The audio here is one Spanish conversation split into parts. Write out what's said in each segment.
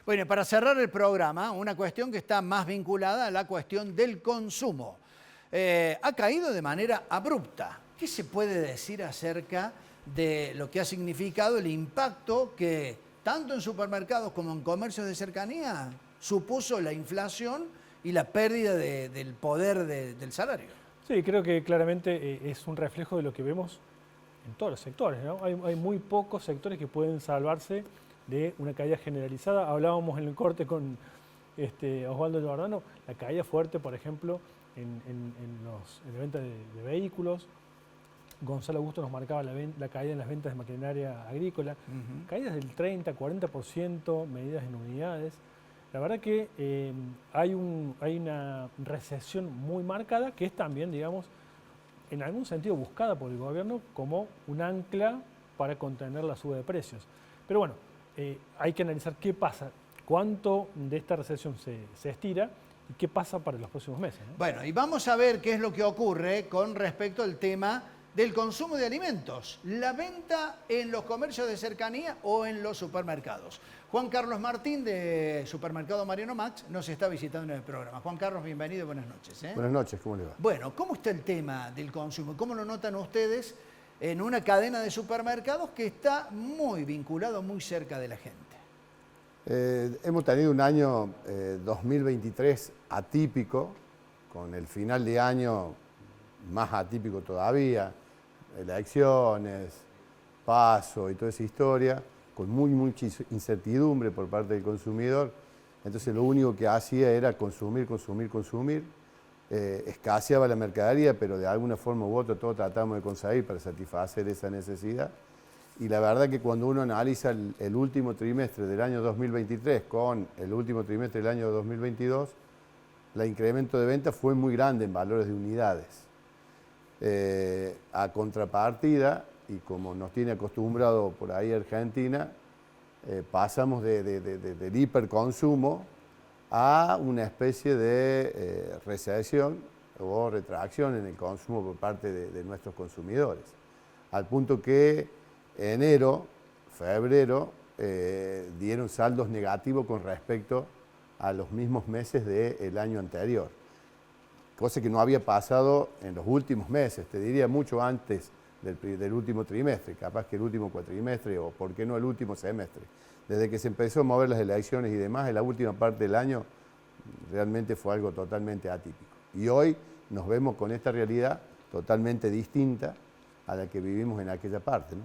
Bueno, para cerrar el programa, una cuestión que está más vinculada a la cuestión del consumo. Ha caído de manera abrupta. ¿Qué se puede decir acerca de lo que ha significado el impacto que tanto en supermercados como en comercios de cercanía supuso la inflación y la pérdida del poder del salario? Sí, creo que claramente es un reflejo de lo que vemos en todos los sectores, ¿no? Hay muy pocos sectores que pueden salvarse de una caída generalizada. Hablábamos en el corte con Osvaldo Giordano, la caída fuerte, por ejemplo, en la venta de vehículos. Gonzalo Augusto nos marcaba la caída en las ventas de maquinaria agrícola, caídas del 30, 40%, medidas en unidades. La verdad que hay una recesión muy marcada que es también, digamos, en algún sentido buscada por el gobierno como un ancla para contener la suba de precios. Pero bueno, hay que analizar qué pasa, cuánto de esta recesión se estira y qué pasa para los próximos meses, ¿no? Bueno, y vamos a ver qué es lo que ocurre con respecto al tema del consumo de alimentos, la venta en los comercios de cercanía o en los supermercados. Juan Carlos Martín de Supermercado Mariano Max nos está visitando en el programa. Juan Carlos, bienvenido, buenas noches. Buenas noches, ¿cómo le va? Bueno, ¿cómo está el tema del consumo? ¿Cómo lo notan ustedes en una cadena de supermercados que está muy vinculado, muy cerca de la gente? Hemos tenido un año 2023 atípico, con el final de año más atípico todavía, elecciones, paso y toda esa historia, con mucha incertidumbre por parte del consumidor. Entonces lo único que hacía era consumir. Escaseaba la mercadería, pero de alguna forma u otra todos tratamos de conseguir para satisfacer esa necesidad. Y la verdad que cuando uno analiza el último trimestre del año 2023 con el último trimestre del año 2022, el incremento de ventas fue muy grande en valores de unidades. A contrapartida, y como nos tiene acostumbrado por ahí Argentina, pasamos del hiperconsumo a una especie de recesión o retracción en el consumo por parte de nuestros consumidores. Al punto que enero, febrero, dieron saldos negativos con respecto a los mismos meses del año anterior. Cosa que no había pasado en los últimos meses, te diría mucho antes del último trimestre, capaz que el último cuatrimestre o por qué no el último semestre. Desde que se empezó a mover las elecciones y demás, en la última parte del año realmente fue algo totalmente atípico. Y hoy nos vemos con esta realidad totalmente distinta a la que vivimos en aquella parte, ¿no?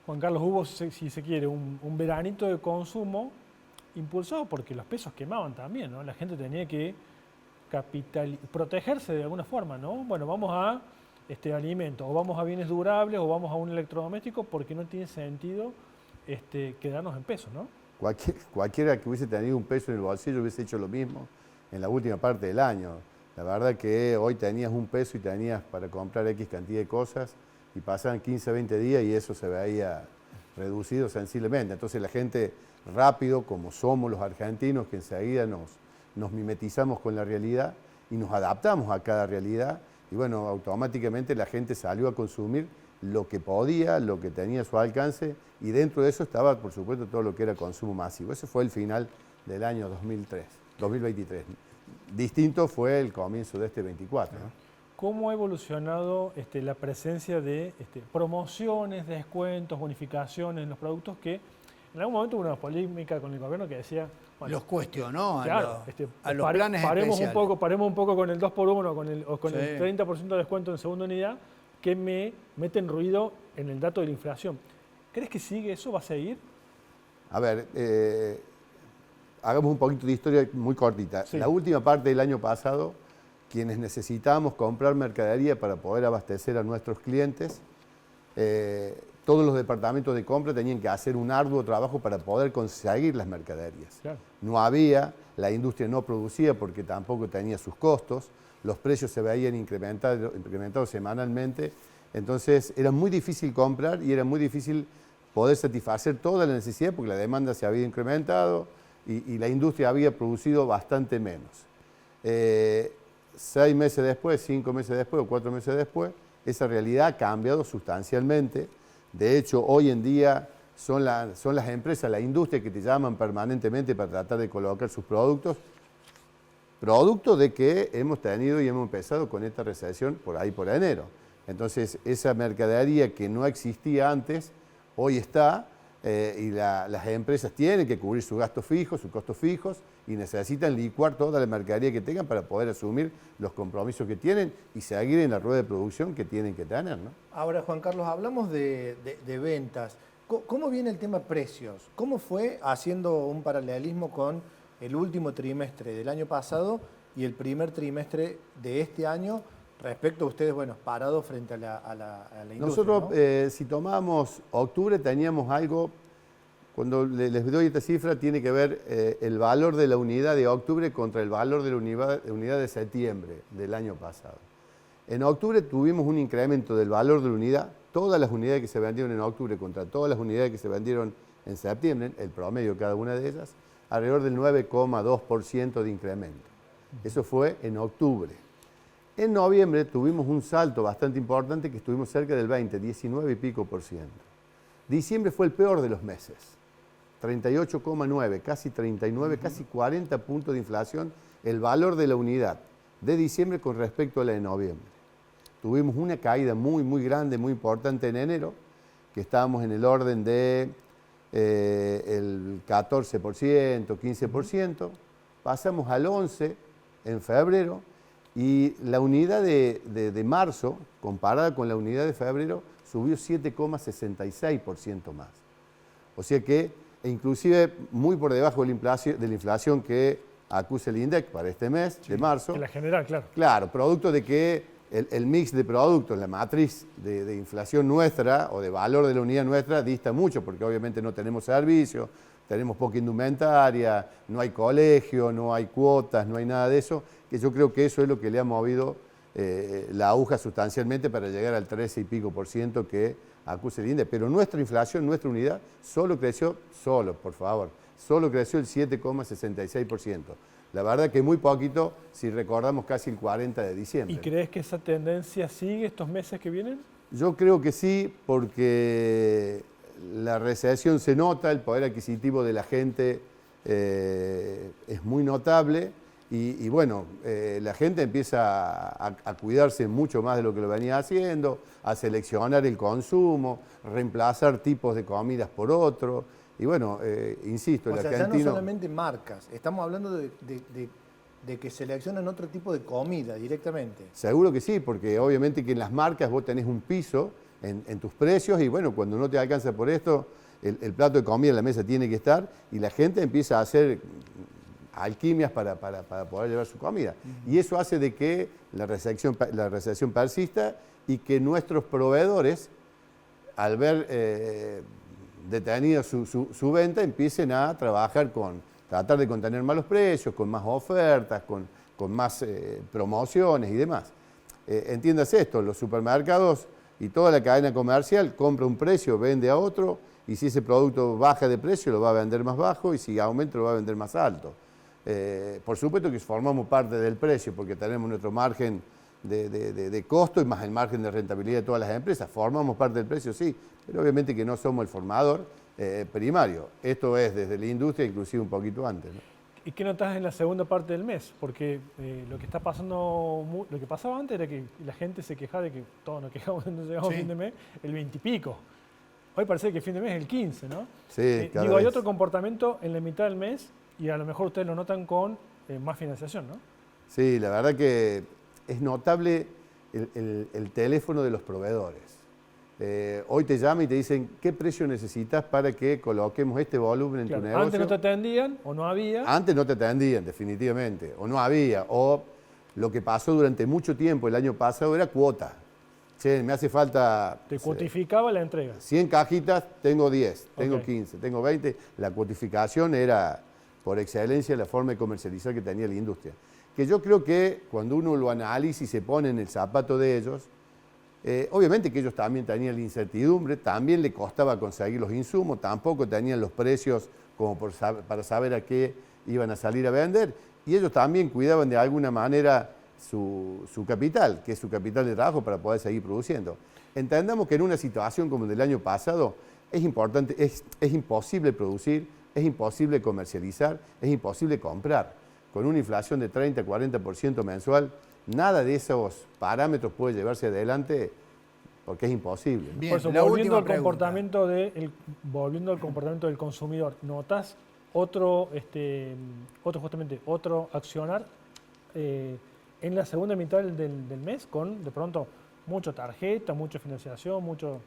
Juan Carlos, hubo, si se quiere, un veranito de consumo impulsado porque los pesos quemaban también, ¿no? La gente tenía que protegerse de alguna forma, ¿no? Bueno, vamos a alimentos, o vamos a bienes durables, o vamos a un electrodoméstico, porque no tiene sentido quedarnos en pesos, ¿no? Cualquiera que hubiese tenido un peso en el bolsillo hubiese hecho lo mismo en la última parte del año. La verdad que hoy tenías un peso y tenías para comprar X cantidad de cosas y pasaban 15, 20 días y eso se veía reducido sensiblemente. Entonces la gente rápido, como somos los argentinos, que enseguida nos mimetizamos con la realidad y nos adaptamos a cada realidad, y bueno, automáticamente la gente salió a consumir lo que podía, lo que tenía a su alcance, y dentro de eso estaba, por supuesto, todo lo que era consumo masivo. Ese fue el final del año 2023. Distinto fue el comienzo de este 24, ¿no? ¿Cómo ha evolucionado la presencia de promociones, descuentos, bonificaciones en los productos que en algún momento hubo una polémica con el gobierno que decía... Bueno, los cuestionó claro, a los planes paremos especiales. Paremos un poco con el 2x1 o con Sí. el 30% de descuento en segunda unidad, que me meten ruido en el dato de la inflación. ¿Crees que sigue eso? ¿Va a seguir? A ver, hagamos un poquito de historia muy cortita. Sí. La última parte del año pasado, quienes necesitábamos comprar mercadería para poder abastecer a nuestros clientes, todos los departamentos de compra tenían que hacer un arduo trabajo para poder conseguir las mercaderías. Claro. No había, la industria no producía porque tampoco tenía sus costos, los precios se veían incrementados semanalmente, entonces era muy difícil comprar y era muy difícil poder satisfacer toda la necesidad porque la demanda se había incrementado y la industria había producido bastante menos. 6 meses después, 5 meses después o 4 meses después, esa realidad ha cambiado sustancialmente. De hecho, hoy en día son las empresas, la industria que te llaman permanentemente para tratar de colocar sus productos, producto de que hemos tenido y hemos empezado con esta recesión por ahí por enero. Entonces, esa mercadería que no existía antes, hoy está, y las empresas tienen que cubrir sus gastos fijos, sus costos fijos, y necesitan licuar toda la mercadería que tengan para poder asumir los compromisos que tienen y seguir en la rueda de producción que tienen que tener, ¿no? Ahora, Juan Carlos, hablamos de ventas. ¿Cómo viene el tema precios? ¿Cómo fue, haciendo un paralelismo con el último trimestre del año pasado y el primer trimestre de este año, respecto a ustedes, bueno, parados frente a la industria? Nosotros, ¿no? si tomamos octubre, teníamos algo, cuando les doy esta cifra, tiene que ver el valor de la unidad de octubre contra el valor de la unidad de septiembre del año pasado. En octubre tuvimos un incremento del valor de la unidad, todas las unidades que se vendieron en octubre contra todas las unidades que se vendieron en septiembre, el promedio de cada una de ellas, alrededor del 9,2% de incremento. Eso fue en octubre. En noviembre tuvimos un salto bastante importante que estuvimos cerca del 20, 19 y pico por ciento. Diciembre fue el peor de los meses, 38,9, casi 39, casi 40 puntos de inflación, el valor de la unidad de diciembre con respecto a la de noviembre. Tuvimos una caída muy, muy grande, muy importante en enero, que estábamos en el orden de el 14%, 15%, pasamos al 11% en febrero, y la unidad de marzo, comparada con la unidad de febrero, subió 7,66% más. O sea que, inclusive muy por debajo de la inflación que acusa el INDEC para este mes de marzo. En la general, claro. Claro, producto de que el mix de productos, la matriz de inflación nuestra o de valor de la unidad nuestra dista mucho, porque obviamente no tenemos servicio, tenemos poca indumentaria, no hay colegio, no hay cuotas, no hay nada de eso, que yo creo que eso es lo que le ha movido la aguja sustancialmente para llegar al 13 y pico por ciento que acusa el INDEC. Pero nuestra inflación, nuestra unidad, solo creció el 7,66%. La verdad que muy poquito, si recordamos casi el 40 de diciembre. ¿Y crees que esa tendencia sigue estos meses que vienen? Yo creo que sí, porque la recesión se nota, el poder adquisitivo de la gente es muy notable y bueno, la gente empieza a cuidarse mucho más de lo que lo venía haciendo, a seleccionar el consumo, reemplazar tipos de comidas por otros. Y bueno, insisto, o el sea, argentino... ya no solamente marcas, estamos hablando de que seleccionan otro tipo de comida directamente. Seguro que sí, porque obviamente que en las marcas vos tenés un piso en tus precios y bueno, cuando no te alcanza por esto, el plato de comida en la mesa tiene que estar y la gente empieza a hacer alquimias para poder llevar su comida. Y eso hace de que la recesión persista y que nuestros proveedores, al ver detenida su venta, empiecen a trabajar tratar de contener más los precios, con más ofertas, con más promociones y demás. Entiéndase esto, los supermercados y toda la cadena comercial compra un precio, vende a otro, y si ese producto baja de precio lo va a vender más bajo y si aumenta lo va a vender más alto. Por supuesto que formamos parte del precio porque tenemos nuestro margen de costo y más el margen de rentabilidad de todas las empresas. Formamos parte del precio, sí, pero obviamente que no somos el formador primario. Esto es desde la industria, inclusive un poquito antes, ¿no? ¿Y qué notas en la segunda parte del mes? Porque lo que está pasando, lo que pasaba antes era que la gente se quejaba de que todos nos quejamos cuando llegamos a fin de mes, el 20 y pico. Hoy parece que fin de mes es el 15, ¿no? Sí, digo, hay otro comportamiento en la mitad del mes y a lo mejor ustedes lo notan con más financiación, ¿no? Sí, la verdad que es notable el teléfono de los proveedores. Hoy te llaman y te dicen qué precio necesitas para que coloquemos este volumen en tu negocio. Antes no te atendían o no había. Antes no te atendían, definitivamente, o no había. O lo que pasó durante mucho tiempo el año pasado era cuota. Che, me hace falta... Te cuotificaba la entrega. 100 cajitas, tengo 10, tengo Ok. 15, tengo 20. La cuotificación era, por excelencia, la forma de comercializar que tenía la industria. Que yo creo que cuando uno lo analiza y se pone en el zapato de ellos, obviamente que ellos también tenían la incertidumbre, también le costaba conseguir los insumos, tampoco tenían los precios como para saber a qué iban a salir a vender, y ellos también cuidaban de alguna manera su capital, que es su capital de trabajo para poder seguir produciendo. Entendamos que en una situación como del año pasado, es importante, es imposible producir, es imposible comercializar, es imposible comprar. Con una inflación de 30-40% mensual, nada de esos parámetros puede llevarse adelante porque es imposible, ¿no? Bien, Por eso, la volviendo última al pregunta. volviendo al comportamiento del consumidor, ¿notas otro accionar en la segunda mitad del mes con, de pronto, mucha tarjeta, mucha financiación, mucho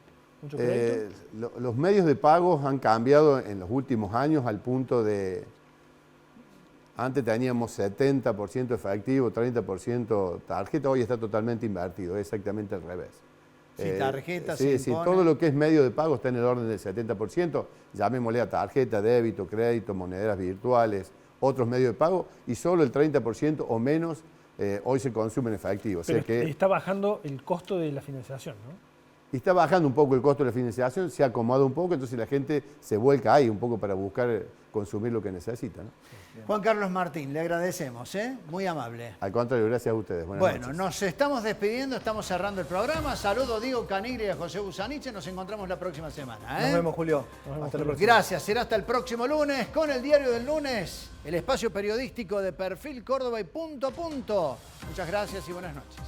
crédito? Los medios de pago han cambiado en los últimos años al punto de... Antes teníamos 70% efectivo, 30% tarjeta, hoy está totalmente invertido, es exactamente al revés. Si tarjeta Sí, se impone. todo lo que es medio de pago está en el orden del 70%, llamémosle a tarjeta, débito, crédito, monederas virtuales, otros medios de pago, y solo el 30% o menos hoy se consume en efectivo. O sea Pero que está bajando el costo de la financiación, ¿no? está bajando un poco el costo de la financiación, se acomoda un poco, entonces la gente se vuelca ahí un poco para buscar consumir lo que necesita, ¿no? Juan Carlos Martín, le agradecemos, muy amable. Al contrario, gracias a ustedes. Buenas Bueno, noches. nos estamos despidiendo, estamos cerrando el programa. Saludos Diego Caniglia y a José Busaniche. Nos encontramos la próxima semana. Nos vemos, Julio. Hasta la próxima. Gracias, será hasta el próximo lunes con el Diario del Lunes, el espacio periodístico de Perfil Córdoba y Punto a Punto. Muchas gracias y buenas noches.